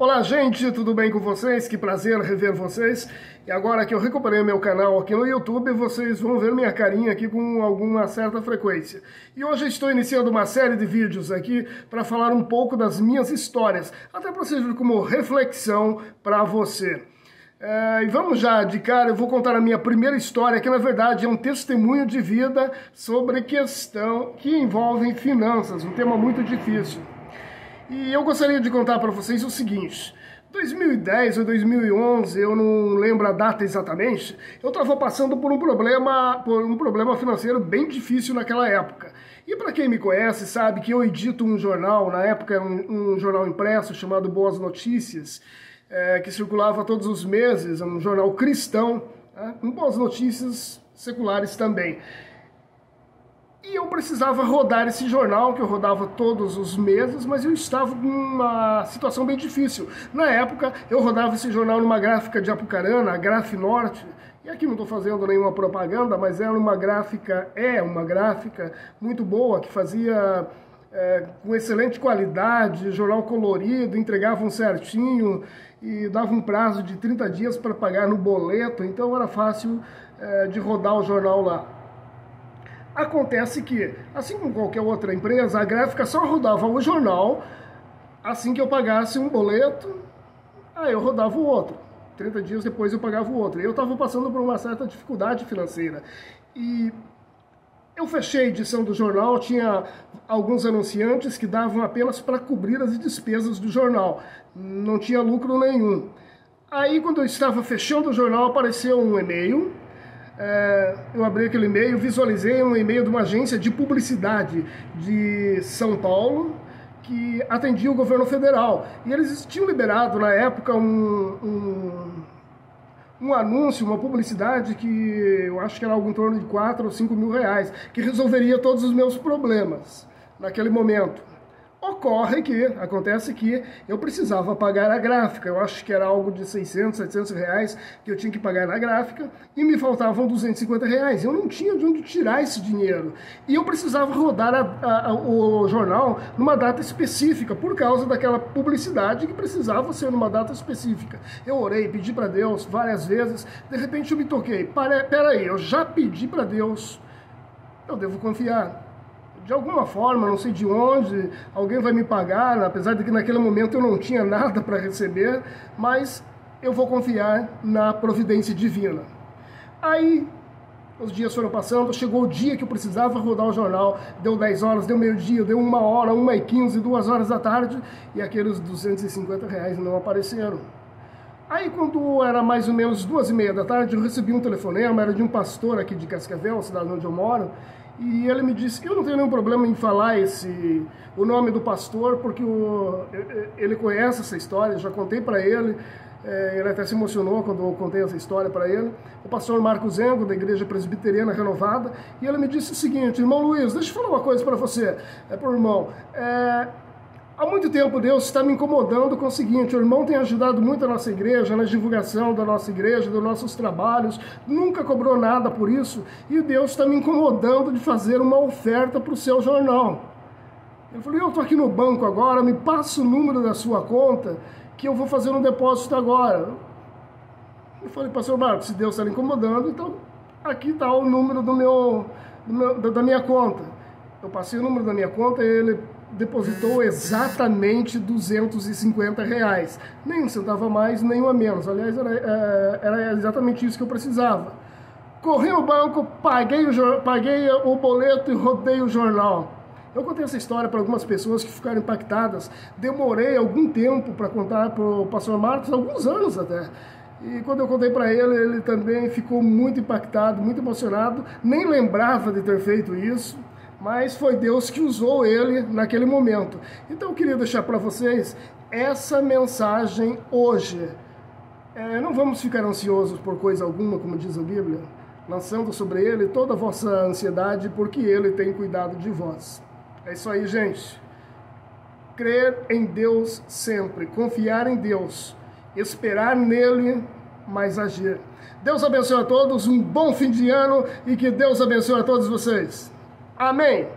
Olá gente, tudo bem com vocês? Que prazer rever vocês. E agora que eu recuperei meu canal aqui no YouTube, vocês vão ver minha carinha aqui com alguma certa frequência. E hoje estou iniciando uma série de vídeos aqui para falar um pouco das minhas histórias, até para servir como reflexão para você. E vamos já de cara, eu vou contar a minha primeira história, que na verdade é um testemunho de vida sobre questão que envolve finanças, um tema muito difícil. E eu gostaria de contar para vocês o seguinte: 2010 ou 2011, eu não lembro a data exatamente, eu estava passando por um problema financeiro bem difícil naquela época. E para quem me conhece sabe que eu edito um jornal, na época era um jornal impresso chamado Boas Notícias, que circulava todos os meses, um jornal cristão, com boas notícias seculares também. E eu precisava rodar esse jornal, que eu rodava todos os meses, mas eu estava com uma situação bem difícil. Na época, eu rodava esse jornal numa gráfica de Apucarana, a Graf Norte, e aqui não estou fazendo nenhuma propaganda, mas era uma gráfica muito boa, que fazia com excelente qualidade, jornal colorido, entregavam certinho e dava um prazo de 30 dias para pagar no boleto, então era fácil de rodar o jornal lá. Acontece que, assim como qualquer outra empresa, a gráfica só rodava o jornal assim que eu pagasse um boleto, aí eu rodava o outro. 30 dias depois eu pagava o outro. E eu estava passando por uma certa dificuldade financeira. E eu fechei a edição do jornal, tinha alguns anunciantes que davam apenas para cobrir as despesas do jornal. Não tinha lucro nenhum. Aí, quando eu estava fechando o jornal, apareceu um e-mail. Eu abri aquele e-mail, visualizei um e-mail de uma agência de publicidade de São Paulo que atendia o governo federal. E eles tinham liberado na época um anúncio, uma publicidade que eu acho que era algo em torno de 4 ou 5 mil reais, que resolveria todos os meus problemas naquele momento. Acontece que eu precisava pagar a gráfica, eu acho que era algo de 600, 700 reais que eu tinha que pagar na gráfica, e me faltavam 250 reais, eu não tinha de onde tirar esse dinheiro, e eu precisava rodar o jornal numa data específica, por causa daquela publicidade que precisava ser numa data específica. Eu orei, pedi para Deus várias vezes, de repente eu me toquei, peraí, eu já pedi para Deus, eu devo confiar. De alguma forma, não sei de onde, alguém vai me pagar, apesar de que naquele momento eu não tinha nada para receber, mas eu vou confiar na providência divina. Aí, os dias foram passando, chegou o dia que eu precisava rodar o jornal, deu 10 horas, deu meio-dia, deu 1 hora, 1h15, 2 horas da tarde, e aqueles 250 reais não apareceram. Aí, quando era mais ou menos 2h30 da tarde, eu recebi um telefonema, era de um pastor aqui de Cascavel, cidade onde eu moro, e ele me disse que eu não tenho nenhum problema em falar o nome do pastor, porque ele conhece essa história, eu já contei para ele, ele até se emocionou quando eu contei essa história para ele, o pastor Marcos Engo, da Igreja Presbiteriana Renovada, e ele me disse o seguinte: irmão Luiz, deixa eu falar uma coisa para você, pro irmão, há muito tempo Deus está me incomodando com o seguinte: o irmão tem ajudado muito a nossa igreja, na divulgação da nossa igreja, dos nossos trabalhos, nunca cobrou nada por isso, e Deus está me incomodando de fazer uma oferta para o seu jornal. Eu falei: eu estou aqui no banco agora, me passa o número da sua conta, que eu vou fazer um depósito agora. Eu falei: pastor Marcos, se Deus está me incomodando, então aqui está o número da minha conta. Eu passei o número da minha conta e ele depositou exatamente 250 reais. Nem um centavo a mais, nem um a menos. Aliás, era exatamente isso que eu precisava. Corri no banco, paguei o boleto e rodei o jornal. Eu contei essa história para algumas pessoas que ficaram impactadas. Demorei algum tempo para contar para o pastor Marcos, alguns anos até. E quando eu contei para ele, ele também ficou muito impactado, muito emocionado. Nem lembrava de ter feito isso, mas foi Deus que usou ele naquele momento. Então eu queria deixar para vocês essa mensagem hoje. Não vamos ficar ansiosos por coisa alguma, como diz a Bíblia, lançando sobre ele toda a vossa ansiedade, porque ele tem cuidado de vós. É isso aí, gente. Crer em Deus sempre, confiar em Deus, esperar nele, mas agir. Deus abençoe a todos, um bom fim de ano e que Deus abençoe a todos vocês. Amém!